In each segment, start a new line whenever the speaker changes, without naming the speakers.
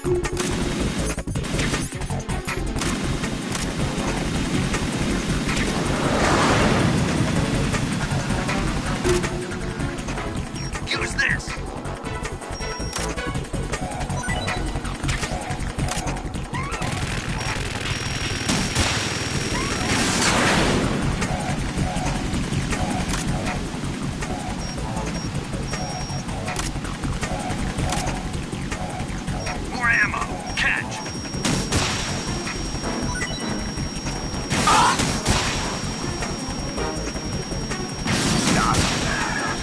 Use this! More ammo! Catch! Not bad.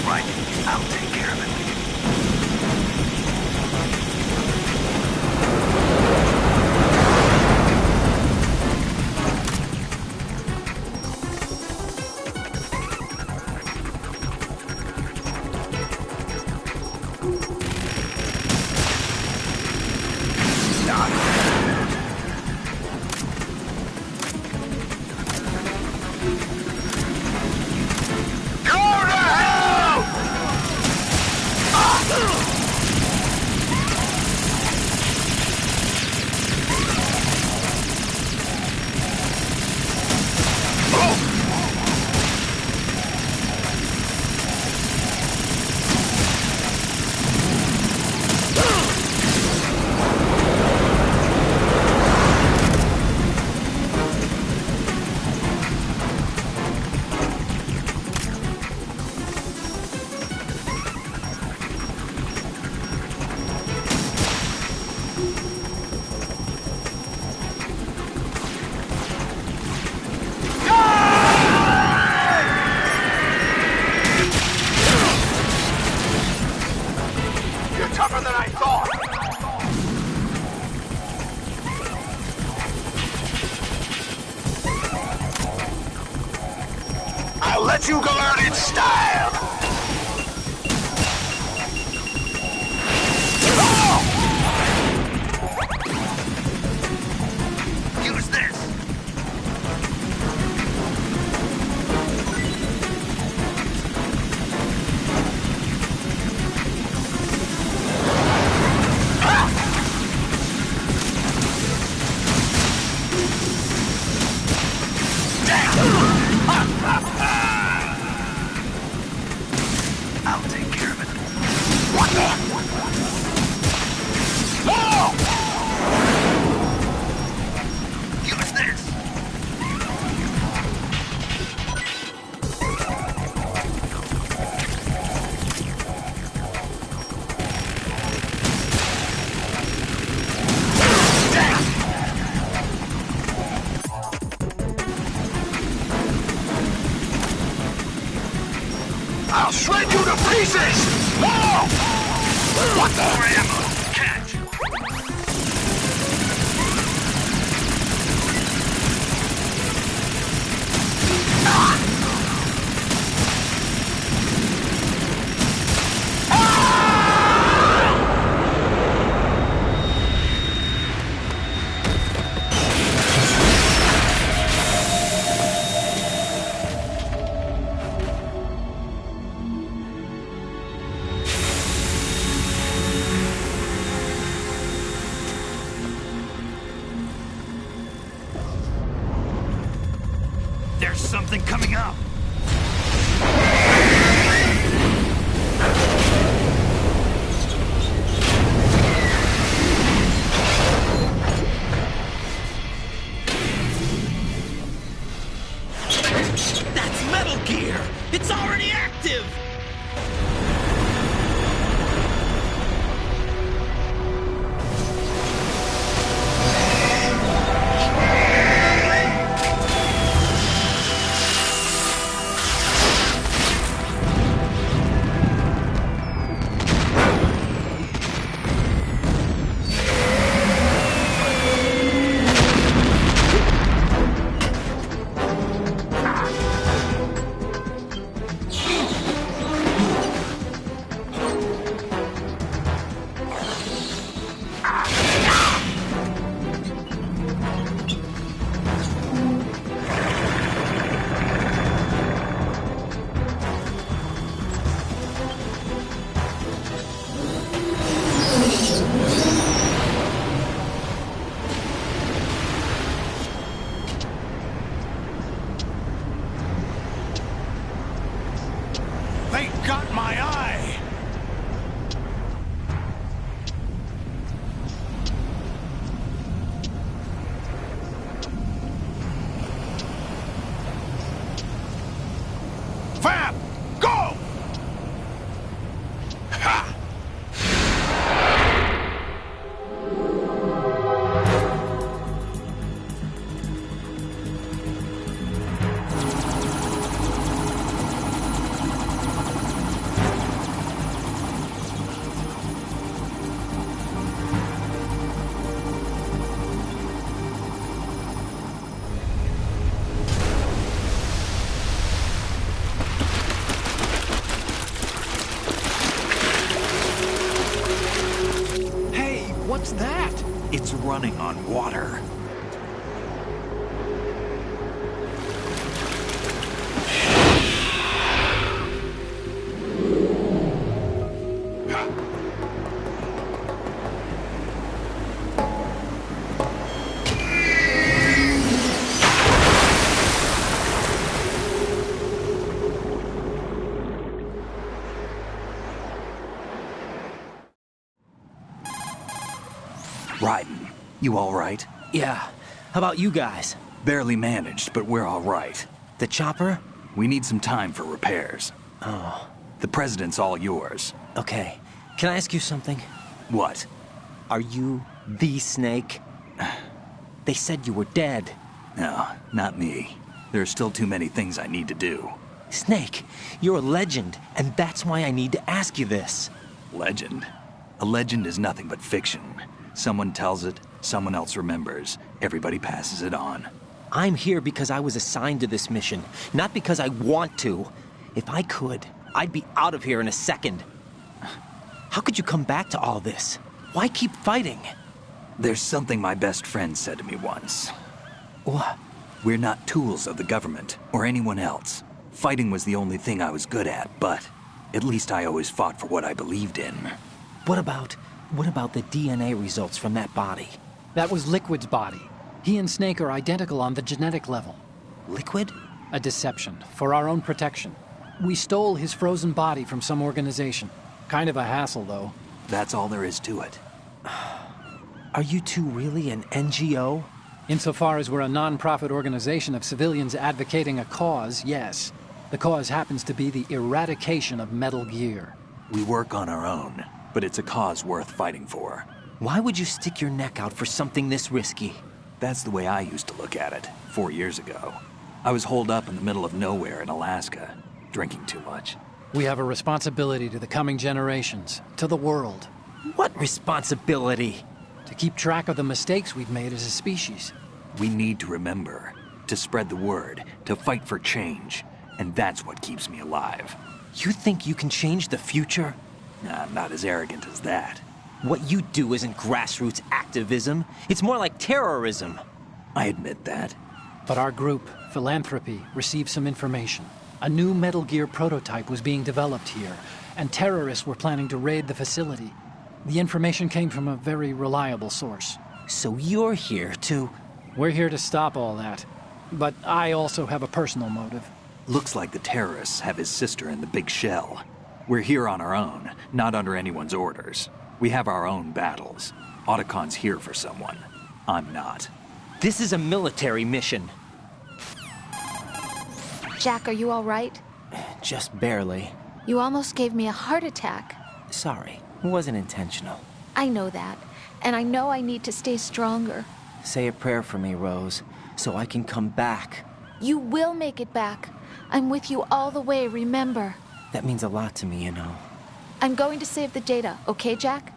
Right, I'll take care of it. Not bad. Go to hell! You're tougher than I thought! I'll let you go out in style! Use this! I'll take care of it. What the? No! Use this! I'll shred you to pieces! No! What the? More ammo! Catch! There's something coming up!
That's Metal Gear! It's already active!
Raiden, you all right?
Yeah. How about you guys?
Barely managed, but we're all right.
The chopper?
We need some time for repairs.
Oh.
The president's all yours.
Okay. Can I ask you something?
What?
Are you the Snake? They said you were dead.
No, not me. There are still too many things I need to do.
Snake, you're a legend, and that's why I need to ask you this.
Legend? A legend is nothing but fiction. Someone tells it, someone else remembers. Everybody passes it on.
I'm here because I was assigned to this mission, not because I want to. If I could, I'd be out of here in a second. How could you come back to all this? Why keep fighting?
There's something my best friend said to me once.
What?
We're not tools of the government or anyone else. Fighting was the only thing I was good at, but at least I always fought for what I believed in.
What about the DNA results from that body?
That was Liquid's body. He and Snake are identical on the genetic level.
Liquid?
A deception, for our own protection. We stole his frozen body from some organization. Kind of a hassle, though.
That's all there is to it.
Are you two really an NGO?
Insofar as we're a non-profit organization of civilians advocating a cause, yes. The cause happens to be the eradication of Metal Gear.
We work on our own, but it's a cause worth fighting for.
Why would you stick your neck out for something this risky?
That's the way I used to look at it, 4 years ago. I was holed up in the middle of nowhere in Alaska, drinking too much.
We have a responsibility to the coming generations, to the world.
What responsibility?
To keep track of the mistakes we've made as a species.
We need to remember, to spread the word, to fight for change. And that's what keeps me alive.
You think you can change the future?
I'm not as arrogant as that.
What you do isn't grassroots activism. It's more like terrorism.
I admit that.
But our group, Philanthropy, received some information. A new Metal Gear prototype was being developed here, and terrorists were planning to raid the facility. The information came from a very reliable source.
So you're here to...
We're here to stop all that. But I also have a personal motive.
Looks like the terrorists have his sister in the big shell. We're here on our own, not under anyone's orders. We have our own battles. Otacon's here for someone. I'm not.
This is a military mission.
Jack, are you all right?
Just barely.
You almost gave me a heart attack.
Sorry, it wasn't intentional.
I know that, and I know I need to stay stronger.
Say a prayer for me, Rose, so I can come back.
You will make it back. I'm with you all the way, remember.
That means a lot to me, you know.
I'm going to save the data, okay, Jack?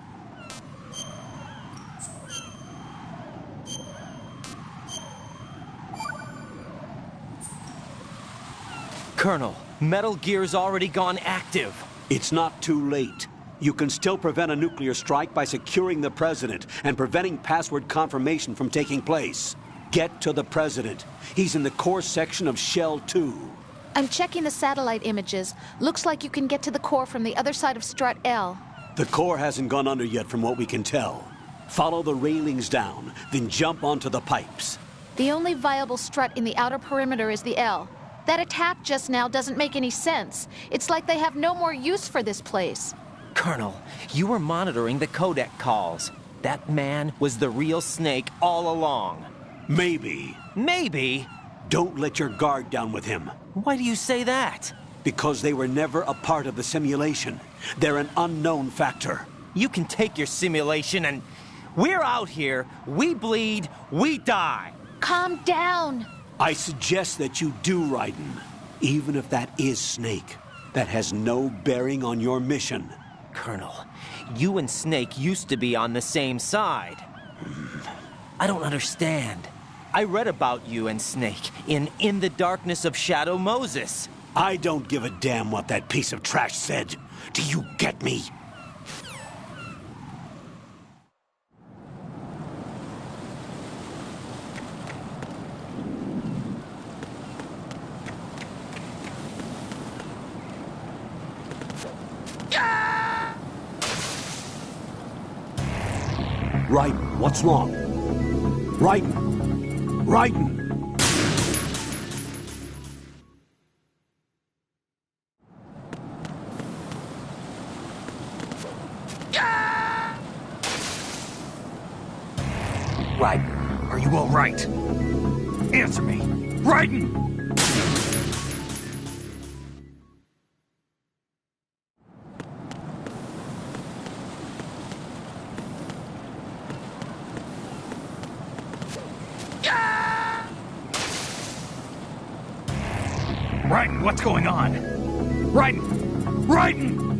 Colonel, Metal Gear's already gone active.
It's not too late. You can still prevent a nuclear strike by securing the president and preventing password confirmation from taking place. Get to the president. He's in the core section of Shell 2.
I'm checking the satellite images. Looks like you can get to the core from the other side of Strut L.
The core hasn't gone under yet from what we can tell. Follow the railings down, then jump onto the pipes.
The only viable strut in the outer perimeter is the L. That attack just now doesn't make any sense. It's like they have no more use for this place.
Colonel, you were monitoring the codec calls. That man was the real Snake all along.
Maybe.
Maybe?
Don't let your guard down with him.
Why do you say that?
Because they were never a part of the simulation. They're an unknown factor.
You can take your simulation and... We're out here, we bleed, we die.
Calm down.
I suggest that you do, Raiden. Even if that is Snake. That has no bearing on your mission.
Colonel, you and Snake used to be on the same side. I don't understand. I read about you and Snake in the Darkness of Shadow Moses.
I don't give a damn what that piece of trash said. Do you get me? Raiden, what's wrong? Raiden! Raiden!
Raiden, are you all right? Answer me. Raiden! Raiden, what's going on? Raiden! Raiden!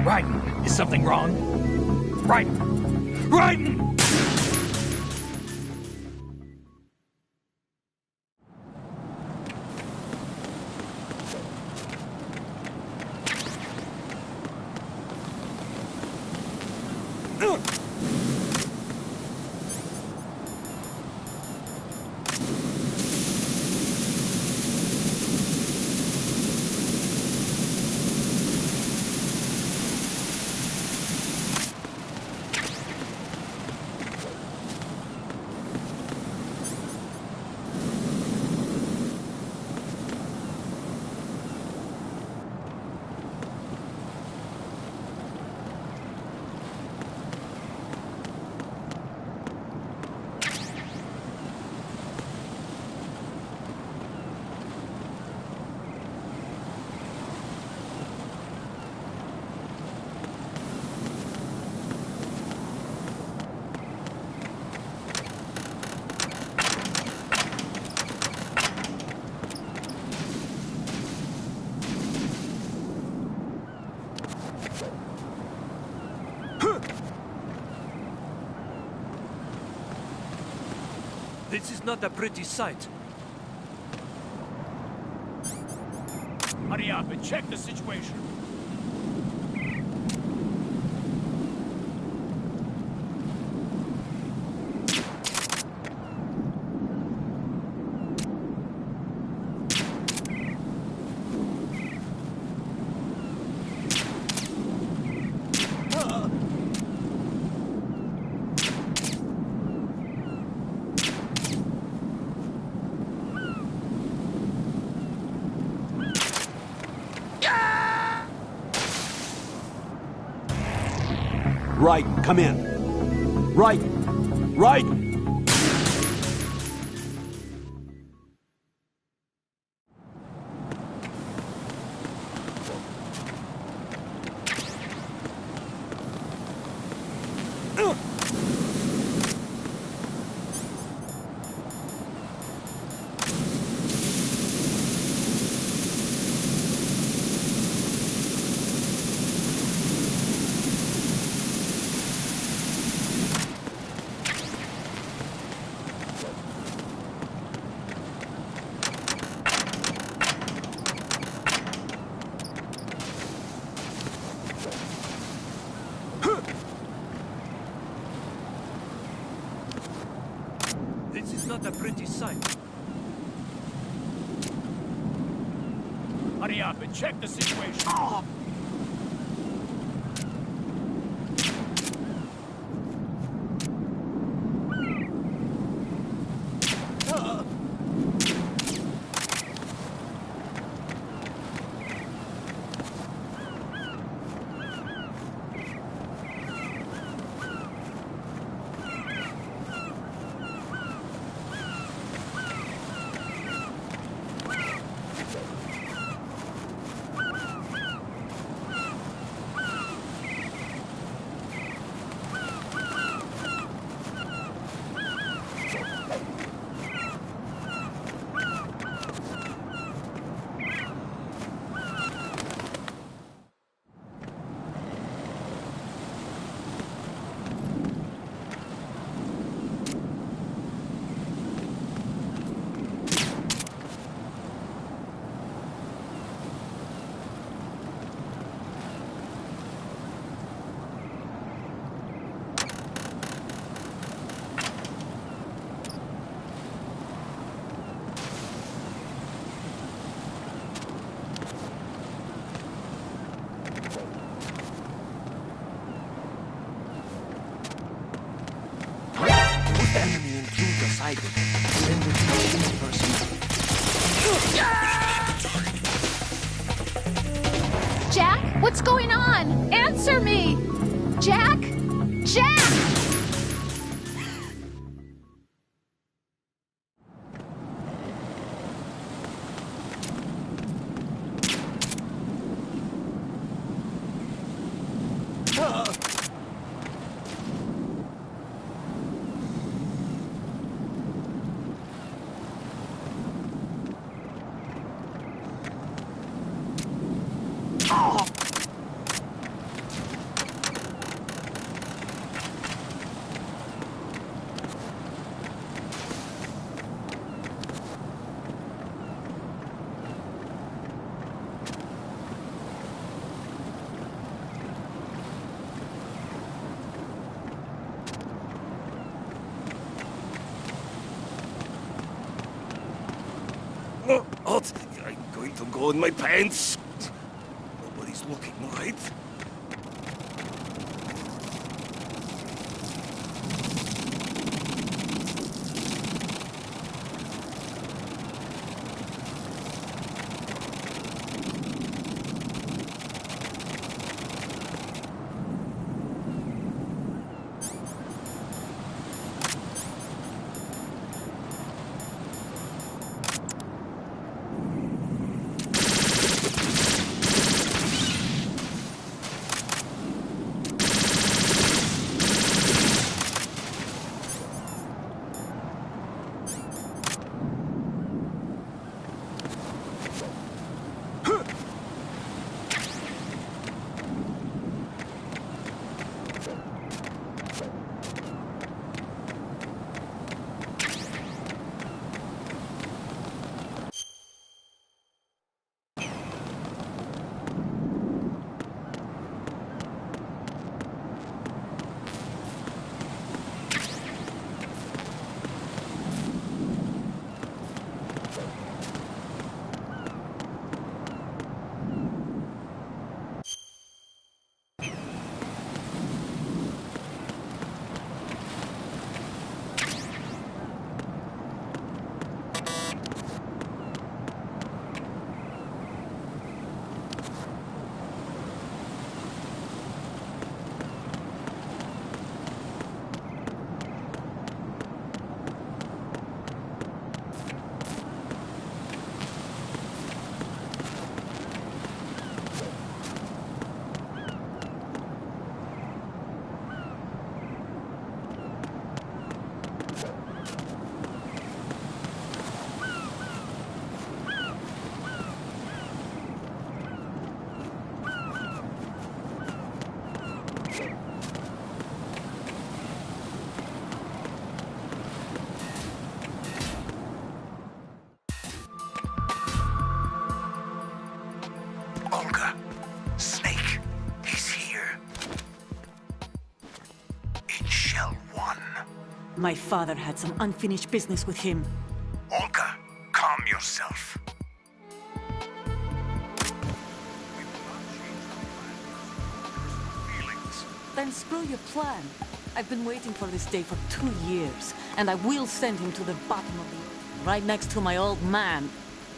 Raiden, is something wrong? Raiden! Raiden!
This is not a pretty sight.
Hurry up and check the situation.
Raiden, come in. Raiden! Raiden!
This is not a pretty sight.
Hurry up and check the situation.
Jack, what's going on? Answer me! Jack? Jack!
What? I'm going to go in my pants. Nobody's looking, right?
Olga, Snake, he's here. In Shell 1.
My father had some unfinished business with him.
Olga, calm yourself.
Then screw your plan. I've been waiting for this day for 2 years, and I will send him to the bottom of the earth, right next to my old man.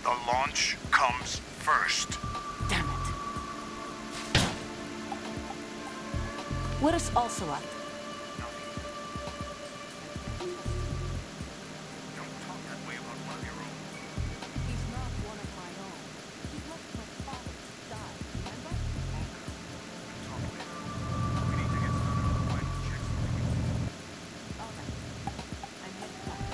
The launch comes first.
Damn it. Where's Ocelot?
Don't talk that way about one of your own.
He's not one of my own. He left my father to die, remember?
We'll talk later. We need to get started on the final checks.
All right. I'm headed back.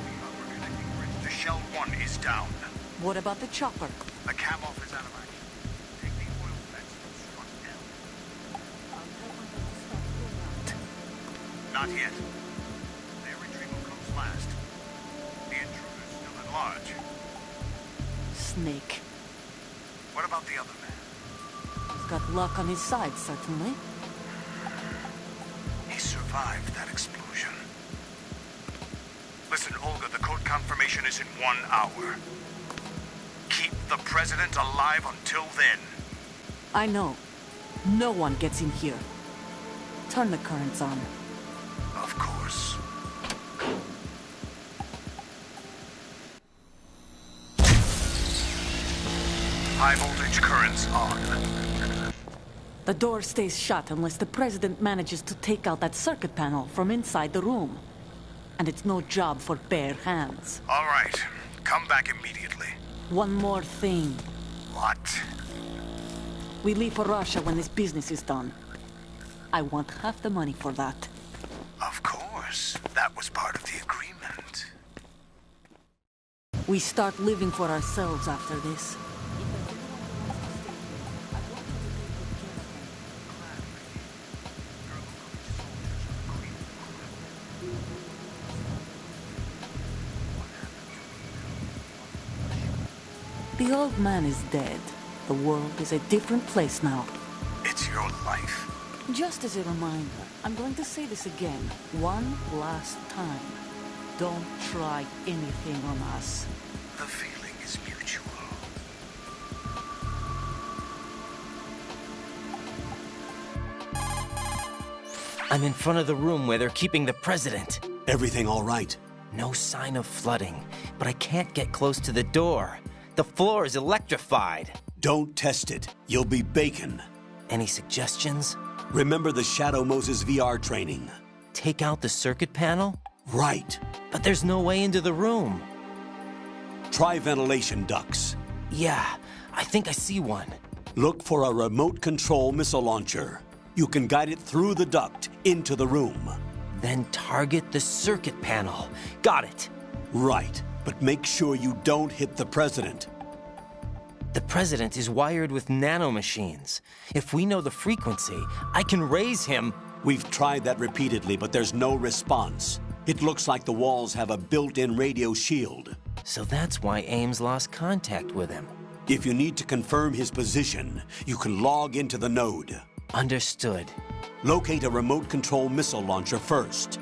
The upper connecting bridge to Shell 1 is down.
What about the chopper?
The cam off is out of action. Take the oil vents from strut L.
I'll tell my men to start pulling out.
Not yet. Their retrieval comes last. The intruder's still at large.
Snake.
What about the other man?
He's got luck on his side, certainly.
He survived that explosion. Listen, Olga, the code confirmation is in 1 hour. Keep the president alive until then.
I know. No one gets in here. Turn the currents on.
Of course. High voltage currents on.
The door stays shut unless the president manages to take out that circuit panel from inside the room. And it's no job for bare hands.
All right. Come back immediately.
One more thing.
What?
We leave for Russia when this business is done. I want half the money for that.
Of course. That was part of the agreement.
We start living for ourselves after this. The old man is dead. The world is a different place now.
It's your life.
Just as a reminder, I'm going to say this again, one last time. Don't try anything on us.
The feeling is mutual.
I'm in front of the room where they're keeping the president.
Everything all right?
No sign of flooding, but I can't get close to the door. The floor is electrified.
Don't test it. You'll be bacon.
Any suggestions?
Remember the Shadow Moses VR training.
Take out the circuit panel?
Right.
But there's no way into the room.
Try ventilation ducts.
Yeah, I think I see one.
Look for a remote control missile launcher. You can guide it through the duct into the room.
Then target the circuit panel. Got it.
Right, but make sure you don't hit the president.
The president is wired with nanomachines. If we know the frequency, I can raise him.
We've tried that repeatedly, but there's no response. It looks like the walls have a built-in radio shield.
So that's why Ames lost contact with him.
If you need to confirm his position, you can log into the node.
Understood.
Locate a remote control missile launcher first.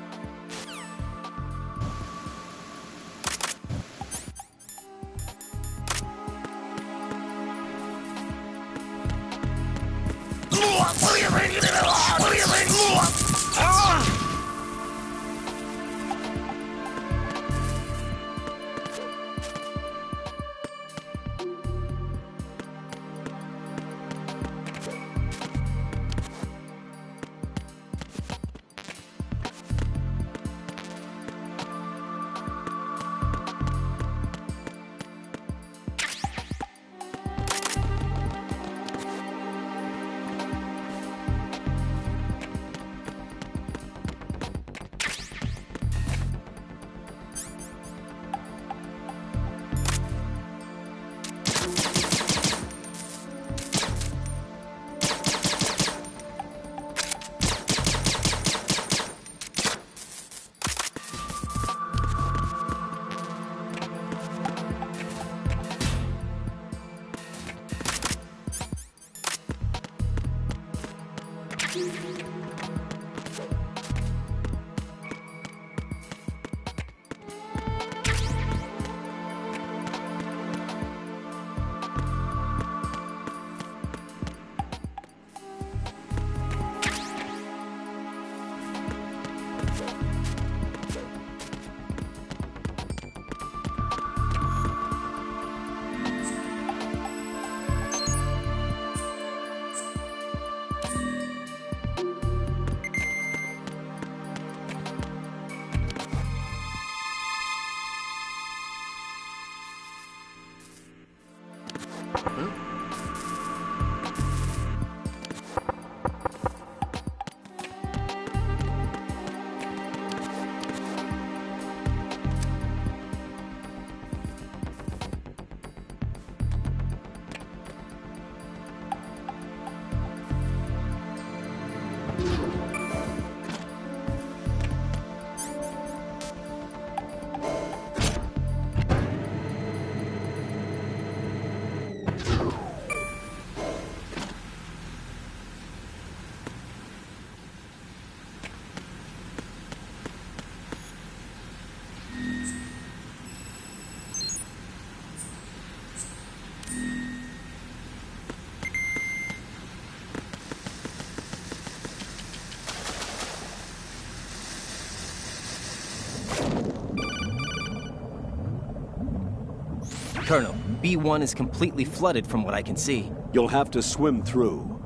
Colonel, B1 is completely flooded from what I can see.
You'll have to swim through.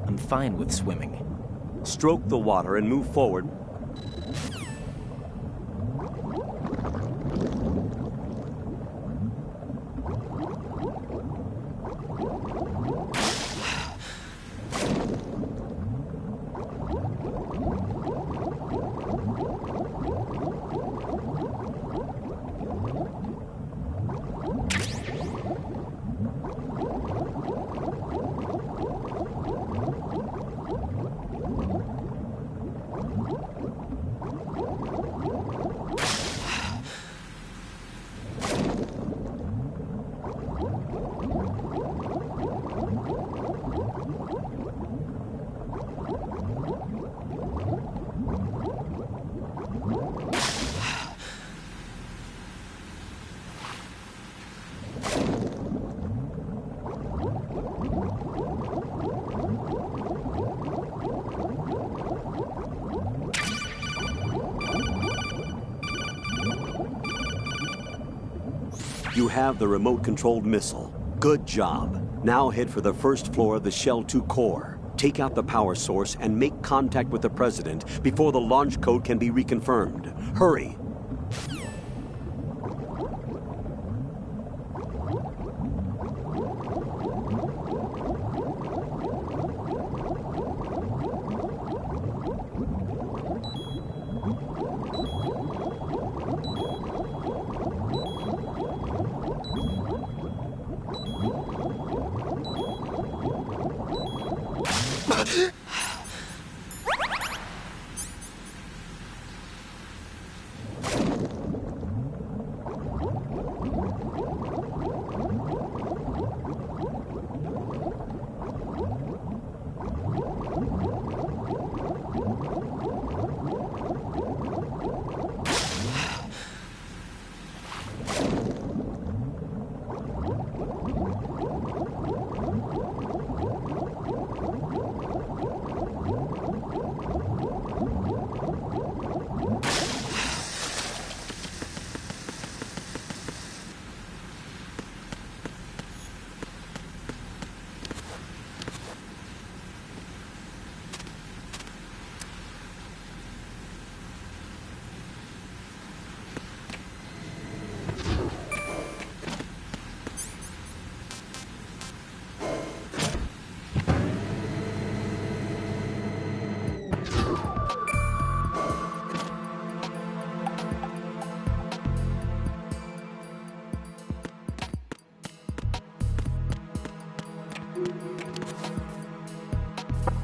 I'm fine with swimming.
Stroke the water and move forward. You have the remote-controlled missile. Good job. Now head for the first floor of the Shell 2 core. Take out the power source and make contact with the President before the launch code can be reconfirmed. Hurry!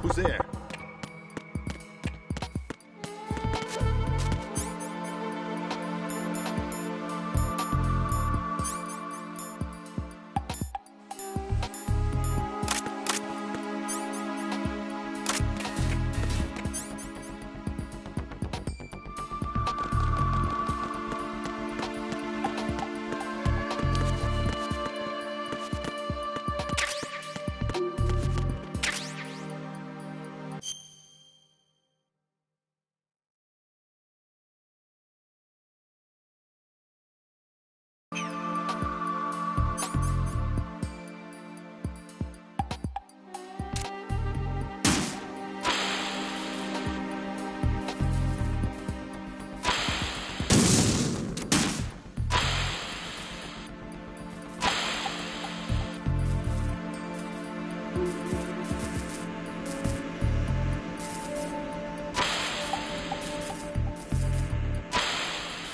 Who's there?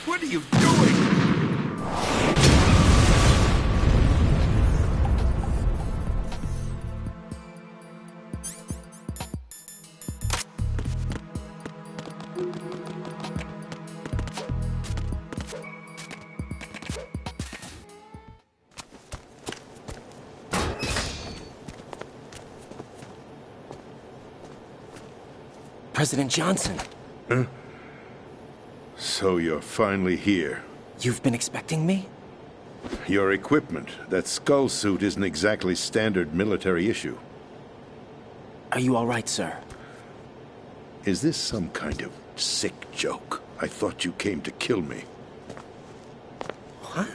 What are you doing?
President Johnson.
Huh? So you're finally here.
You've been expecting me?
Your equipment, that skull suit, isn't exactly standard military issue.
Are you all right, sir?
Is this some kind of sick joke? I thought you came to kill me.
What?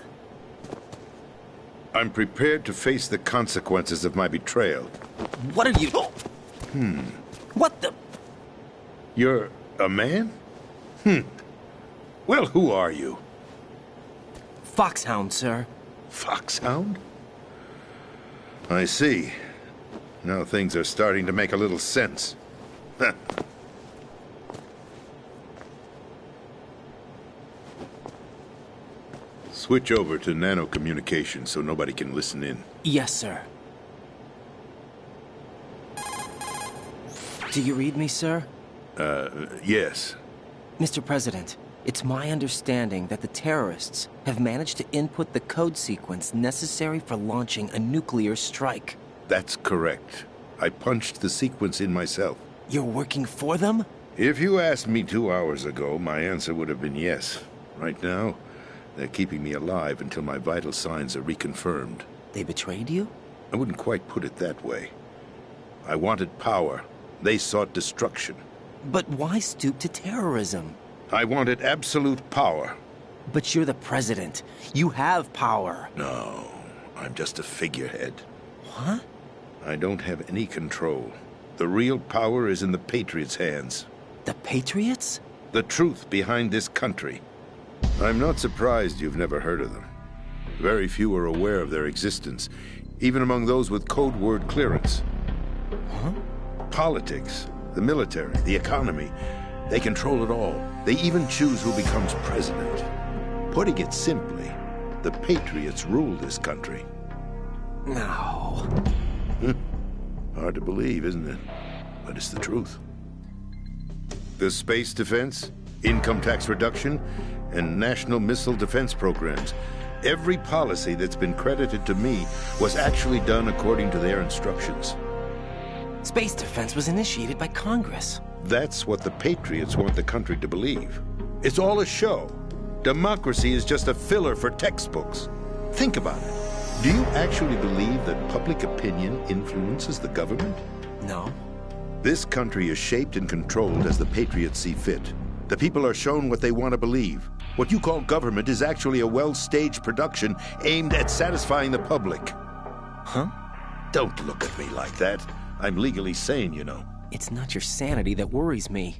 I'm prepared to face the consequences of my betrayal.
What are you... What the...
You're a man? Well, who are you?
Foxhound, sir.
Foxhound? I see. Now things are starting to make a little sense. Switch over to nano-communication so nobody can listen in.
Yes, sir. Do you read me, sir?
Yes.
Mr. President, it's my understanding that the terrorists have managed to input the code sequence necessary for launching a nuclear strike.
That's correct. I punched the sequence in myself.
You're working for them?
If you asked me 2 hours ago, my answer would have been yes. Right now, they're keeping me alive until my vital signs are reconfirmed.
They betrayed you?
I wouldn't quite put it that way. I wanted power. They sought destruction.
But why stoop to terrorism?
I wanted absolute power.
But you're the president. You have power.
No, I'm just a figurehead.
What?
I don't have any control. The real power is in the Patriots' hands.
The Patriots?
The truth behind this country. I'm not surprised you've never heard of them. Very few are aware of their existence, even among those with code word clearance.
Huh?
Politics, the military, the economy, they control it all. They even choose who becomes president. Putting it simply, the Patriots rule this country.
No.
Hard to believe, isn't it? But it's the truth. The space defense, income tax reduction, and national missile defense programs. Every policy that's been credited to me was actually done according to their instructions.
Space defense was initiated by Congress.
That's what the Patriots want the country to believe. It's all a show. Democracy is just a filler for textbooks. Think about it. Do you actually believe that public opinion influences the government?
No.
This country is shaped and controlled as the Patriots see fit. The people are shown what they want to believe. What you call government is actually a well-staged production aimed at satisfying the public.
Huh?
Don't look at me like that. I'm legally sane, you know.
It's not your sanity that worries me.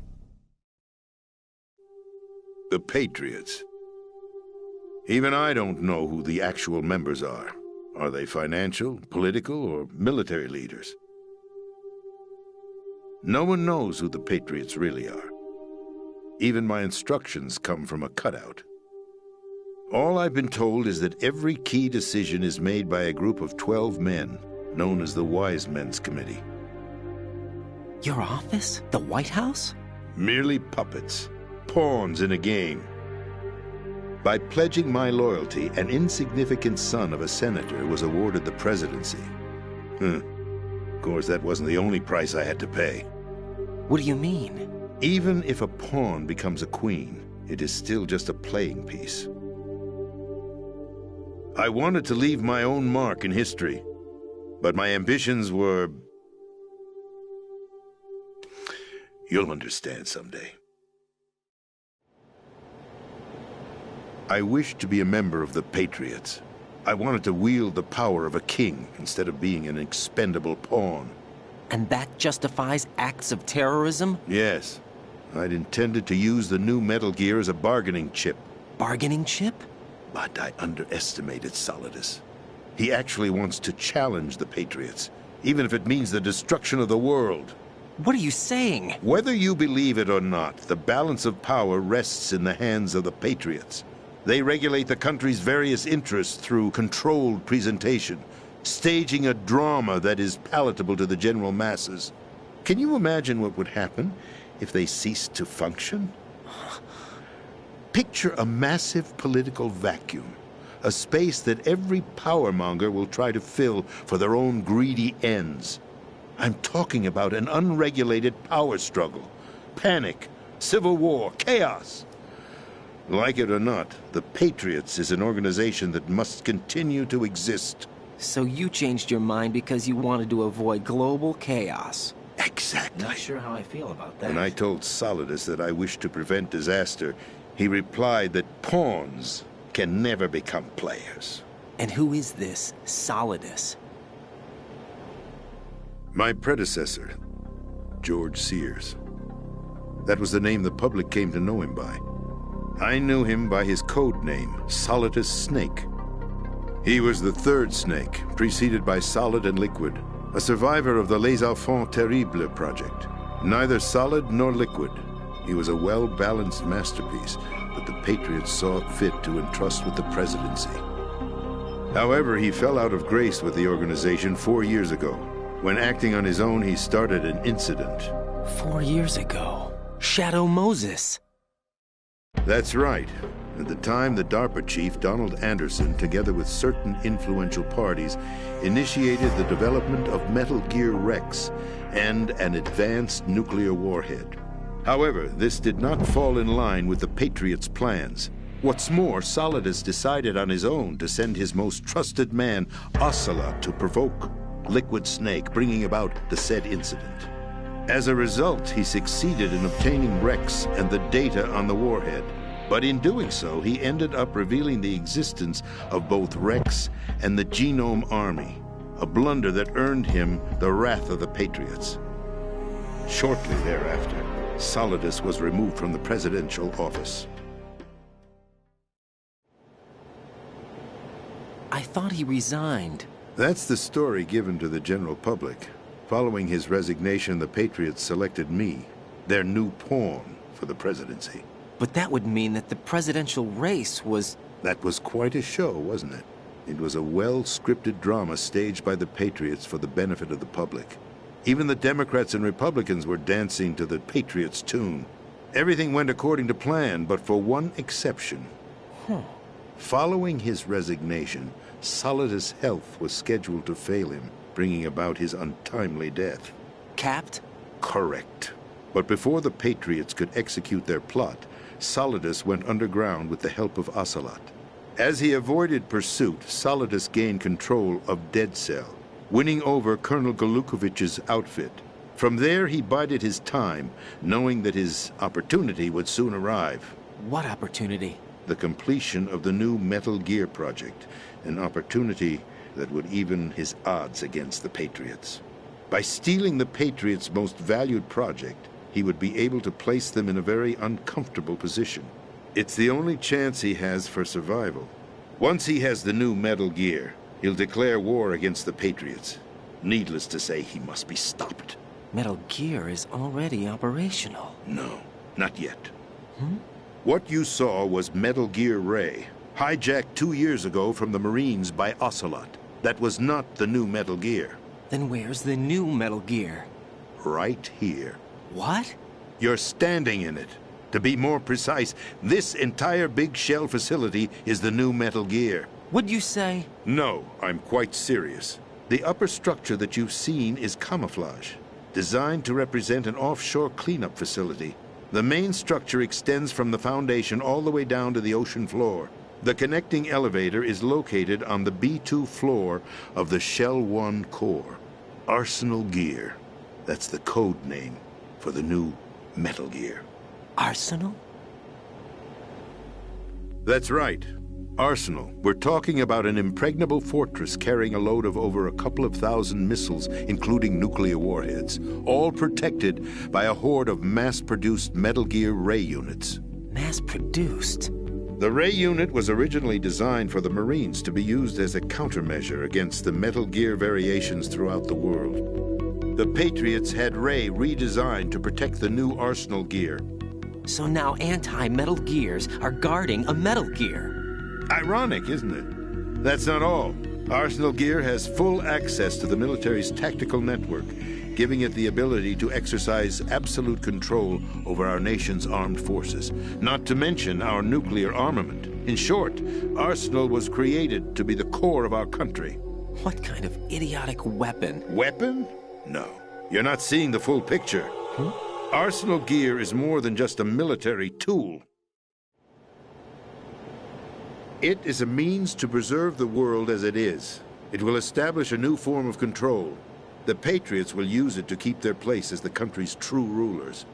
The Patriots. Even I don't know who the actual members are. Are they financial, political, or military leaders? No one knows who the Patriots really are. Even my instructions come from a cutout. All I've been told is that every key decision is made by a group of 12 men, known as the Wise Men's Committee.
Your office? The White House?
Merely puppets, pawns in a game. By pledging my loyalty, an insignificant son of a senator was awarded the presidency. Of course, that wasn't the only price I had to pay.
What do you mean?
Even if a pawn becomes a queen, it is still just a playing piece. I wanted to leave my own mark in history, but my ambitions were... You'll understand someday. I wished to be a member of the Patriots. I wanted to wield the power of a king instead of being an expendable pawn.
And that justifies acts of terrorism?
Yes. I'd intended to use the new Metal Gear as a bargaining chip.
Bargaining chip?
But I underestimated Solidus. He actually wants to challenge the Patriots, even if it means the destruction of the world.
What are you saying?
Whether you believe it or not, the balance of power rests in the hands of the Patriots. They regulate the country's various interests through controlled presentation, staging a drama that is palatable to the general masses. Can you imagine what would happen if they ceased to function? Picture a massive political vacuum, a space that every powermonger will try to fill for their own greedy ends. I'm talking about an unregulated power struggle, panic, civil war, chaos. Like it or not, the Patriots is an organization that must continue to exist.
So you changed your mind because you wanted to avoid global chaos.
Exactly.
Not sure how I feel about that.
When I told Solidus that I wished to prevent disaster, he replied that pawns can never become players.
And who is this Solidus?
My predecessor, George Sears. That was the name the public came to know him by. I knew him by his code name, Solidussy Snake. He was the third Snake, preceded by Solid and Liquid, a survivor of the Les Enfants Terribles project. Neither solid nor liquid. He was a well-balanced masterpiece that the Patriots saw fit to entrust with the presidency. However, he fell out of grace with the organization 4 years ago. When acting on his own, he started an incident.
4 years ago. Shadow Moses.
That's right. At the time, the DARPA chief, Donald Anderson, together with certain influential parties, initiated the development of Metal Gear Rex and an advanced nuclear warhead. However, this did not fall in line with the Patriots' plans. What's more, Solidus decided on his own to send his most trusted man, Ocelot, to provoke Liquid Snake, bringing about the said incident. As a result, he succeeded in obtaining Rex and the data on the warhead. But in doing so, he ended up revealing the existence of both Rex and the Genome Army, a blunder that earned him the wrath of the Patriots. Shortly thereafter, Solidus was removed from the presidential office.
I thought he resigned.
That's the story given to the general public. Following his resignation, the Patriots selected me, their new pawn, for the presidency.
But that would mean that the presidential race was...
That was quite a show, wasn't it? It was a well-scripted drama staged by the Patriots for the benefit of the public. Even the Democrats and Republicans were dancing to the Patriots' tune. Everything went according to plan, but for one exception. Following his resignation, Solidus' health was scheduled to fail him, bringing about his untimely death.
Capped?
Correct. But before the Patriots could execute their plot, Solidus went underground with the help of Ocelot. As he avoided pursuit, Solidus gained control of Dead Cell, winning over Colonel Golukovich's outfit. From there, he bided his time, knowing that his opportunity would soon arrive.
What opportunity?
The completion of the new Metal Gear project, an opportunity that would even his odds against the Patriots. By stealing the Patriots' most valued project, he would be able to place them in a very uncomfortable position. It's the only chance he has for survival. Once he has the new Metal Gear, he'll declare war against the Patriots. Needless to say, he must be stopped.
Metal Gear is already operational.
No, not yet. What you saw was Metal Gear Ray, hijacked 2 years ago from the Marines by Ocelot. That was not the new Metal Gear.
Then where's the new Metal Gear?
Right here.
What?
You're standing in it. To be more precise, this entire big shell facility is the new Metal Gear.
What'd you say?
No, I'm quite serious. The upper structure that you've seen is camouflage, designed to represent an offshore cleanup facility. The main structure extends from the foundation all the way down to the ocean floor. The connecting elevator is located on the B2 floor of the Shell 1 core. Arsenal Gear. That's the code name for the new Metal Gear.
Arsenal?
That's right. Arsenal. We're talking about an impregnable fortress carrying a load of over a couple of thousand missiles, including nuclear warheads, all protected by a horde of mass-produced Metal Gear Ray units.
Mass-produced?
The Ray unit was originally designed for the Marines to be used as a countermeasure against the Metal Gear variations throughout the world. The Patriots had Ray redesigned to protect the new Arsenal Gear.
So now anti-Metal Gears are guarding a Metal Gear.
Ironic, isn't it? That's not all. Arsenal Gear has full access to the military's tactical network, giving it the ability to exercise absolute control over our nation's armed forces, not to mention our nuclear armament. In short, Arsenal was created to be the core of our country.
What kind of idiotic weapon?
Weapon? No. You're not seeing the full picture. Arsenal Gear is more than just a military tool. It is a means to preserve the world as it is. It will establish a new form of control. The Patriots will use it to keep their place as the country's true rulers.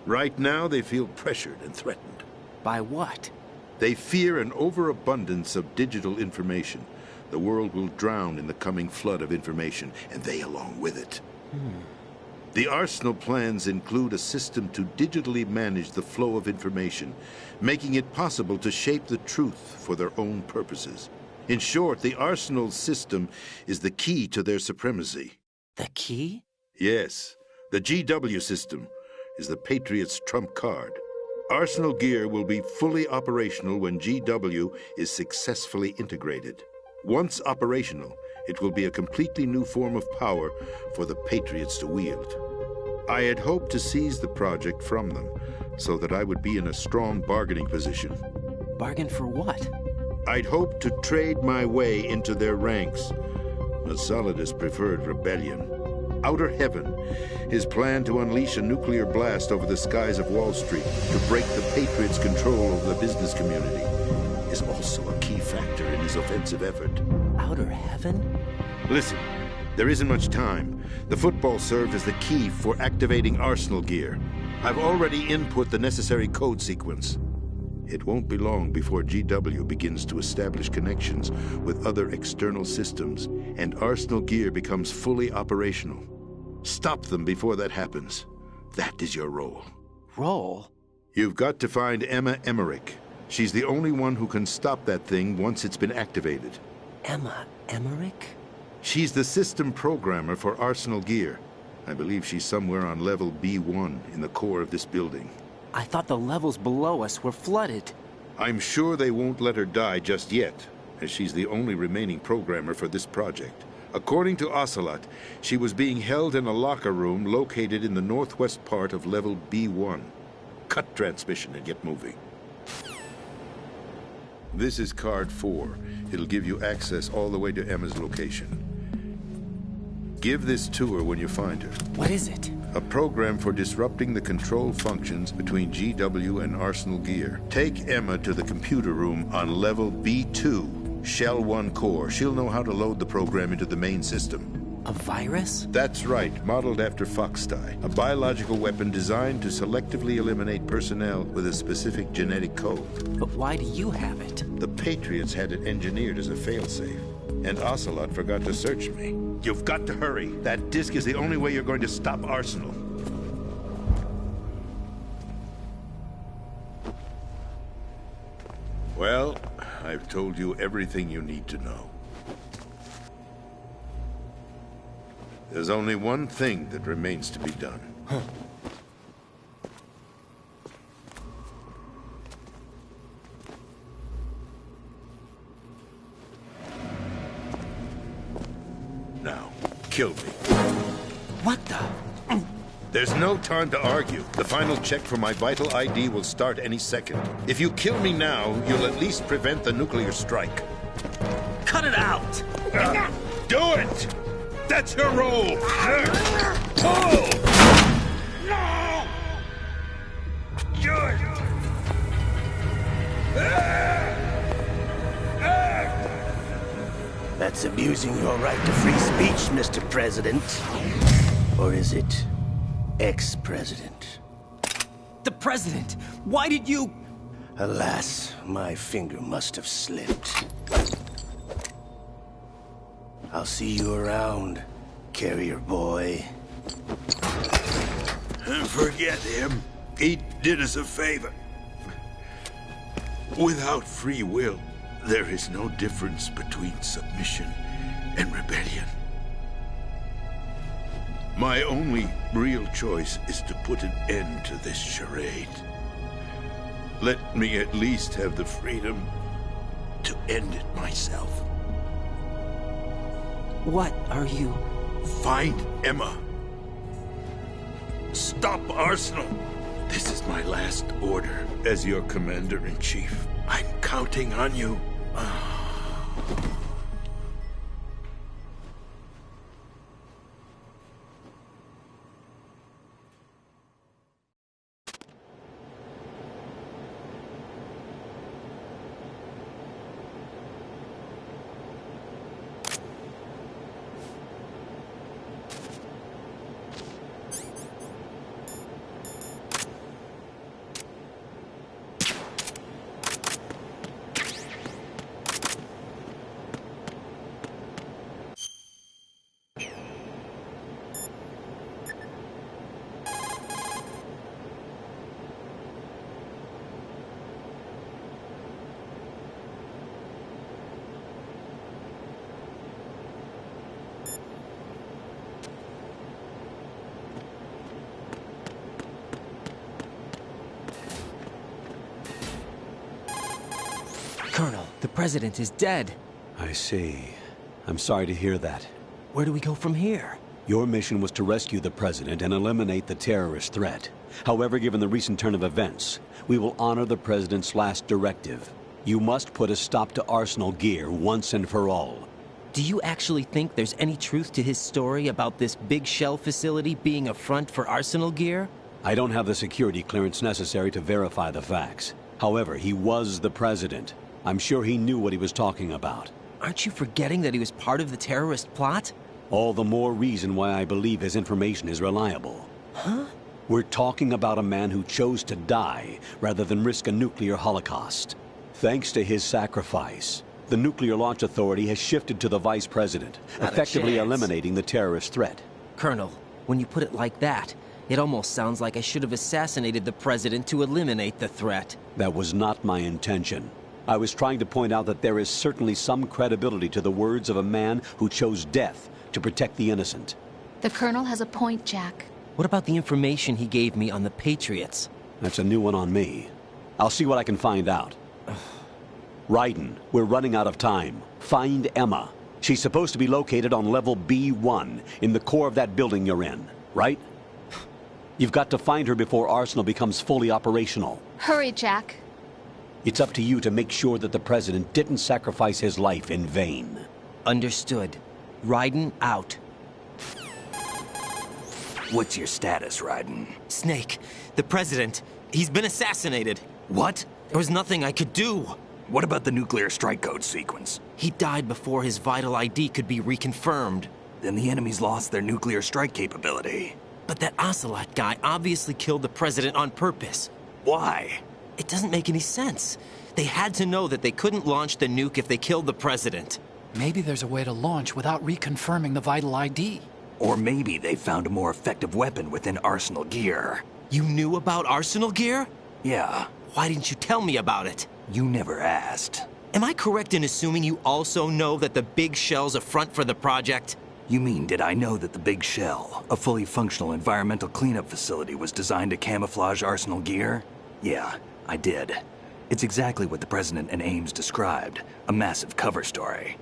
Right now, they feel pressured and threatened.
By what?
They fear an overabundance of digital information, the world will drown in the coming flood of information, and they along with it. The Arsenal plans include a system to digitally manage the flow of information, making it possible to shape the truth for their own purposes. In short, the Arsenal system is the key to their supremacy.
The key?
Yes, the GW system is the Patriots' trump card. Arsenal gear will be fully operational when GW is successfully integrated. Once operational, it will be a completely new form of power for the Patriots to wield. I had hoped to seize the project from them, so that I would be in a strong bargaining position.
Bargain for what?
I'd hoped to trade my way into their ranks, but Solidussy preferred rebellion. Outer Heaven, his plan to unleash a nuclear blast over the skies of Wall Street to break the Patriots' control over the business community, is also a key factor in his offensive effort.
Outer Heaven?
Listen, there isn't much time. The football served as the key for activating Arsenal gear. I've already input the necessary code sequence. It won't be long before GW begins to establish connections with other external systems, and Arsenal gear becomes fully operational. Stop them before that happens. That is your role.
Role?
You've got to find Emma Emmerich. She's the only one who can stop that thing once it's been activated.
Emma Emmerich?
She's the system programmer for Arsenal gear. I believe she's somewhere on level B1 in the core of this building.
I thought the levels below us were flooded.
I'm sure they won't let her die just yet, as she's the only remaining programmer for this project. According to Ocelot, she was being held in a locker room located in the northwest part of level B1. Cut transmission and get moving. This is card 4. It'll give you access all the way to Emma's location. Give this to her when you find her.
What is it?
A program for disrupting the control functions between GW and Arsenal gear. Take Emma to the computer room on level B2, Shell 1 core. She'll know how to load the program into the main system.
A virus?
That's right, modeled after Foxdie. A biological weapon designed to selectively eliminate personnel with a specific genetic code.
But why do you have it?
The Patriots had it engineered as a failsafe, and Ocelot forgot to search me. You've got to hurry. That disk is the only way you're going to stop Arsenal. Well, I've told you everything you need to know. There's only one thing that remains to be done. Now, kill me.
What the?
There's no time to argue. The final check for my vital ID will start any second. If you kill me now, you'll at least prevent the nuclear strike.
Cut it out!
Do it! That's your role!
Pull! No! Good!
That's abusing your right to free speech, Mr. President. Or is it ex-president?
The president! Why did you...
Alas, my finger must have slipped. I'll see you around, carrier boy.
Forget him. He did us a favor. Without free will, there is no difference between submission and rebellion. My only real choice is to put an end to this charade. Let me at least have the freedom to end it myself.
What are you...
Find Emma. Stop Arsenal. This is my last order as your commander-in-chief. I'm counting on you.
President is dead.
I see. I'm sorry to hear that.
Where do we go from here?
Your mission was to rescue the President and eliminate the terrorist threat. However, given the recent turn of events, we will honor the President's last directive. You must put a stop to Arsenal gear once and for all.
Do you actually think there's any truth to his story about this big shell facility being a front for Arsenal gear?
I don't have the security clearance necessary to verify the facts. However, he was the President. I'm sure he knew what he was talking about.
Aren't you forgetting that he was part of the terrorist plot?
All the more reason why I believe his information is reliable.
Huh?
We're talking about a man who chose to die rather than risk a nuclear holocaust. Thanks to his sacrifice, the Nuclear Launch Authority has shifted to the Vice President, effectively eliminating the terrorist threat.
Colonel, when you put it like that, it almost sounds like I should have assassinated the President to eliminate the threat.
That was not my intention. I was trying to point out that there is certainly some credibility to the words of a man who chose death to protect the innocent.
The Colonel has a point, Jack.
What about the information he gave me on the Patriots?
That's a new one on me. I'll see what I can find out. Raiden, we're running out of time. Find Emma. She's supposed to be located on level B1, in the core of that building you're in, right? You've got to find her before Arsenal becomes fully operational.
Hurry, Jack.
It's up to you to make sure that the President didn't sacrifice his life in vain.
Understood. Raiden out.
What's your status, Raiden?
Snake, the President, he's been assassinated.
What?
There was nothing I could do.
What about the nuclear strike code sequence?
He died before his vital ID could be reconfirmed.
Then the enemy's lost their nuclear strike capability.
But that Ocelot guy obviously killed the President on purpose.
Why?
It doesn't make any sense. They had to know that they couldn't launch the nuke if they killed the President.
Maybe there's a way to launch without reconfirming the vital ID.
Or maybe they found a more effective weapon within Arsenal gear.
You knew about Arsenal gear?
Yeah.
Why didn't you tell me about it?
You never asked.
Am I correct in assuming you also know that the Big Shell's a front for the project?
You mean, did I know that the Big Shell, a fully functional environmental cleanup facility, was designed to camouflage Arsenal gear? Yeah, I did. It's exactly what the President and Ames described, a massive cover story.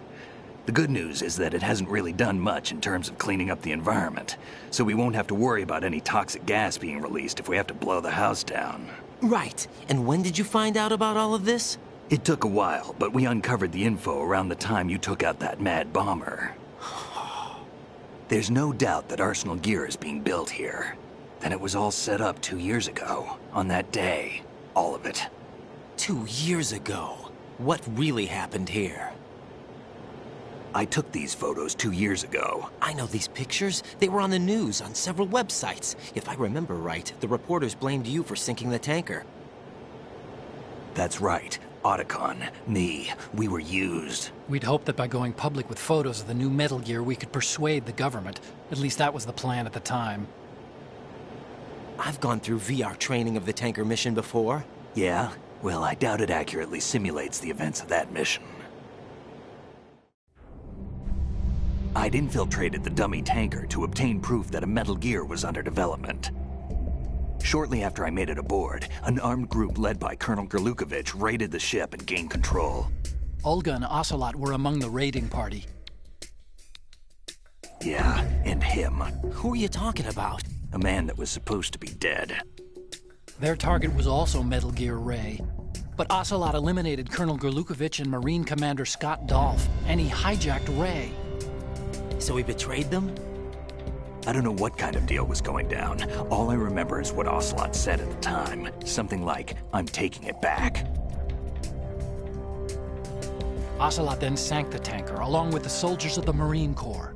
The good news is that it hasn't really done much in terms of cleaning up the environment, so we won't have to worry about any toxic gas being released if we have to blow the house down.
Right. And when did you find out about all of this?
It took a while, but we uncovered the info around the time you took out that mad bomber. There's no doubt that Arsenal gear is being built here. Then it was all set up 2 years ago, on that day. All of it.
2 years ago? What really happened here?
I took these photos 2 years ago.
I know these pictures. They were on the news, on several websites. If I remember right, the reporters blamed you for sinking the tanker.
That's right. Otacon, me, we were used.
We'd hoped that by going public with photos of the new Metal Gear, we could persuade the government. At least that was the plan at the time.
I've gone through VR training of the tanker mission before.
Yeah? Well, I doubt it accurately simulates the events of that mission. I'd infiltrated the dummy tanker to obtain proof that a Metal Gear was under development. Shortly after I made it aboard, an armed group led by Colonel Gerlukovich raided the ship and gained control.
Olga and Ocelot were among the raiding party.
Yeah, and him.
Who are you talking about?
A man that was supposed to be dead.
Their target was also Metal Gear Ray. But Ocelot eliminated Colonel Gerlukovich and Marine Commander Scott Dolph, and he hijacked Ray.
So he betrayed them?
I don't know what kind of deal was going down. All I remember is what Ocelot said at the time. Something like, "I'm taking it back."
Ocelot then sank the tanker, along with the soldiers of the Marine Corps.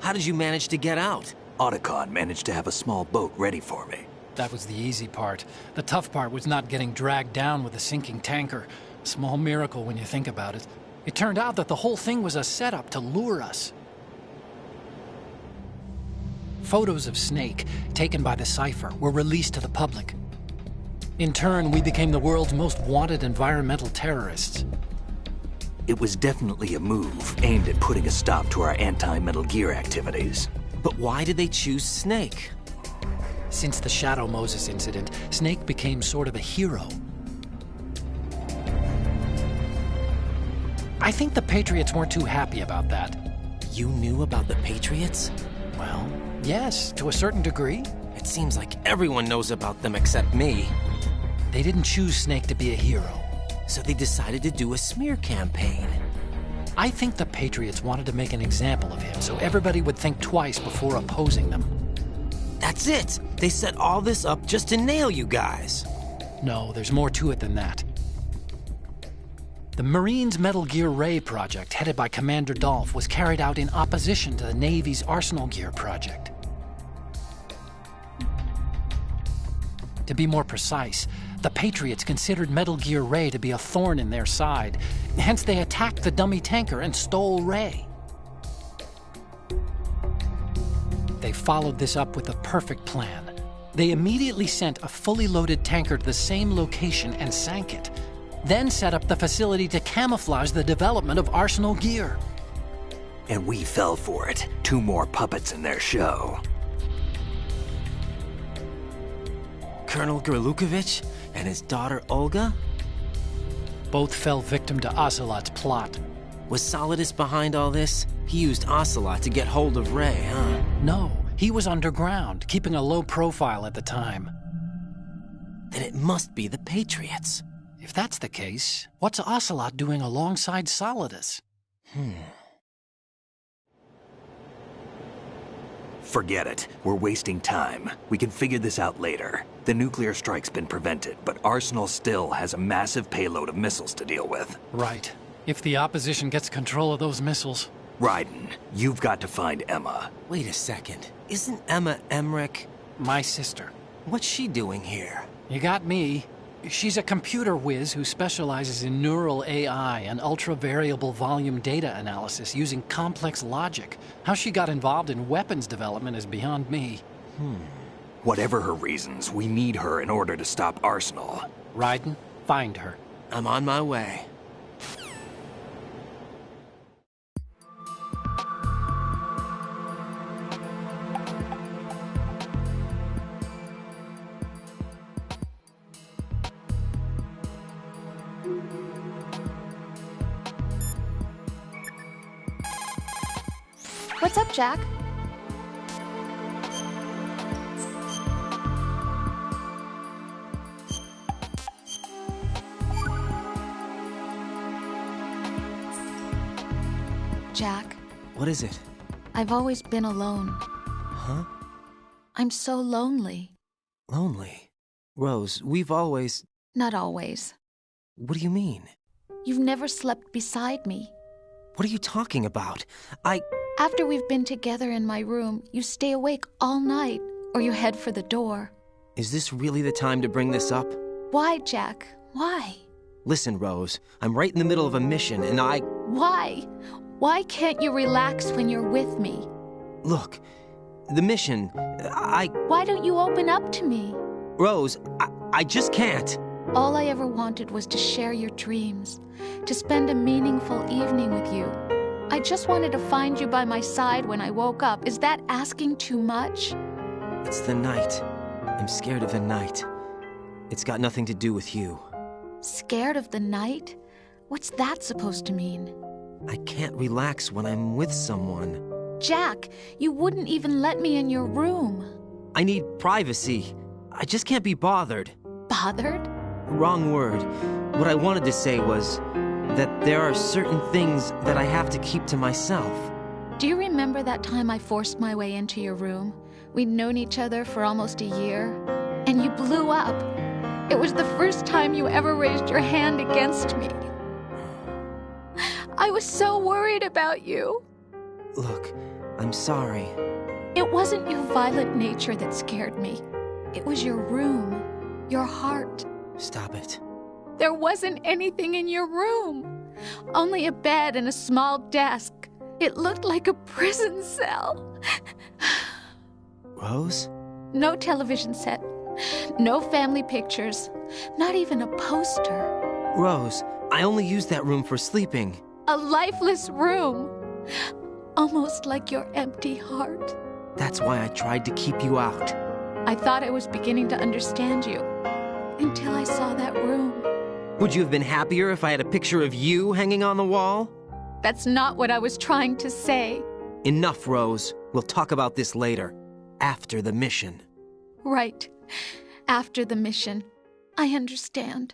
How did you manage to get out?
Otacon managed to have a small boat ready for me.
That was the easy part. The tough part was not getting dragged down with a sinking tanker. A small miracle when you think about it. It turned out that the whole thing was a setup to lure us. Photos of Snake, taken by the Cypher, were released to the public. In turn, we became the world's most wanted environmental terrorists.
It was definitely a move aimed at putting a stop to our anti-Metal Gear activities.
But why did they choose Snake?
Since the Shadow Moses incident, Snake became sort of a hero. I think the Patriots weren't too happy about that.
You knew about the Patriots?
Well, yes, to a certain degree.
It seems like everyone knows about them except me.
They didn't choose Snake to be a hero.
So they decided to do a smear campaign.
I think the Patriots wanted to make an example of him so everybody would think twice before opposing them.
That's it! They set all this up just to nail you guys.
No, there's more to it than that. The Marines' Metal Gear Ray project, headed by Commander Dolph, was carried out in opposition to the Navy's Arsenal Gear project. To be more precise, the Patriots considered Metal Gear Ray to be a thorn in their side. Hence, they attacked the dummy tanker and stole Ray. They followed this up with a perfect plan. They immediately sent a fully loaded tanker to the same location and sank it, then set up the facility to camouflage the development of Arsenal Gear.
And we fell for it. 2 more puppets in their show.
Colonel Gerlukovich and his daughter Olga?
Both fell victim to Ocelot's plot.
Was Solidus behind all this? He used Ocelot to get hold of Ray, huh?
No, he was underground, keeping a low profile at the time.
Then it must be the Patriots.
If that's the case, what's Ocelot doing alongside Solidus?
Forget it. We're wasting time. We can figure this out later. The nuclear strike's been prevented, but Arsenal still has a massive payload of missiles to deal with.
Right. If the opposition gets control of those missiles...
Raiden, you've got to find Emma.
Wait a second. Isn't Emma Emmerich?
My sister.
What's she doing here?
You got me. She's a computer whiz who specializes in neural AI and ultra-variable volume data analysis using complex logic. How she got involved in weapons development is beyond me.
Whatever her reasons, we need her in order to stop Arsenal.
Raiden, find her.
I'm on my way.
What's up, Jack? Jack.
What is it?
I've always been alone.
Huh?
I'm so lonely.
Lonely? Rose, we've always...
Not always.
What do you mean?
You've never slept beside me.
What are you talking about?
After we've been together in my room, you stay awake all night, or you head for the door.
Is this really the time to bring this up?
Why, Jack? Why?
Listen, Rose, I'm right in the middle of a mission, and
Why? Why can't you relax when you're with me?
Look, the mission,
Why don't you open up to me?
Rose, I just can't.
All I ever wanted was to share your dreams, to spend a meaningful evening with you. I just wanted to find you by my side when I woke up. Is that asking too much?
It's the night. I'm scared of the night. It's got nothing to do with you.
Scared of the night? What's that supposed to mean?
I can't relax when I'm with someone.
Jack, you wouldn't even let me in your room.
I need privacy. I just can't be bothered.
Bothered?
Wrong word. What I wanted to say was that there are certain things that I have to keep to myself.
Do you remember that time I forced my way into your room? We'd known each other for almost a year, and you blew up. It was the first time you ever raised your hand against me. I was so worried about you.
Look, I'm sorry.
It wasn't your violent nature that scared me. It was your room, your heart.
Stop it.
There wasn't anything in your room. Only a bed and a small desk. It looked like a prison cell.
Rose?
No television set. No family pictures. Not even a poster.
Rose, I only use that room for sleeping.
A lifeless room. Almost like your empty heart.
That's why I tried to keep you out.
I thought I was beginning to understand you. Until I saw that room.
Would you have been happier if I had a picture of you hanging on the wall?
That's not what I was trying to say.
Enough, Rose. We'll talk about this later. After the mission.
Right. After the mission. I understand.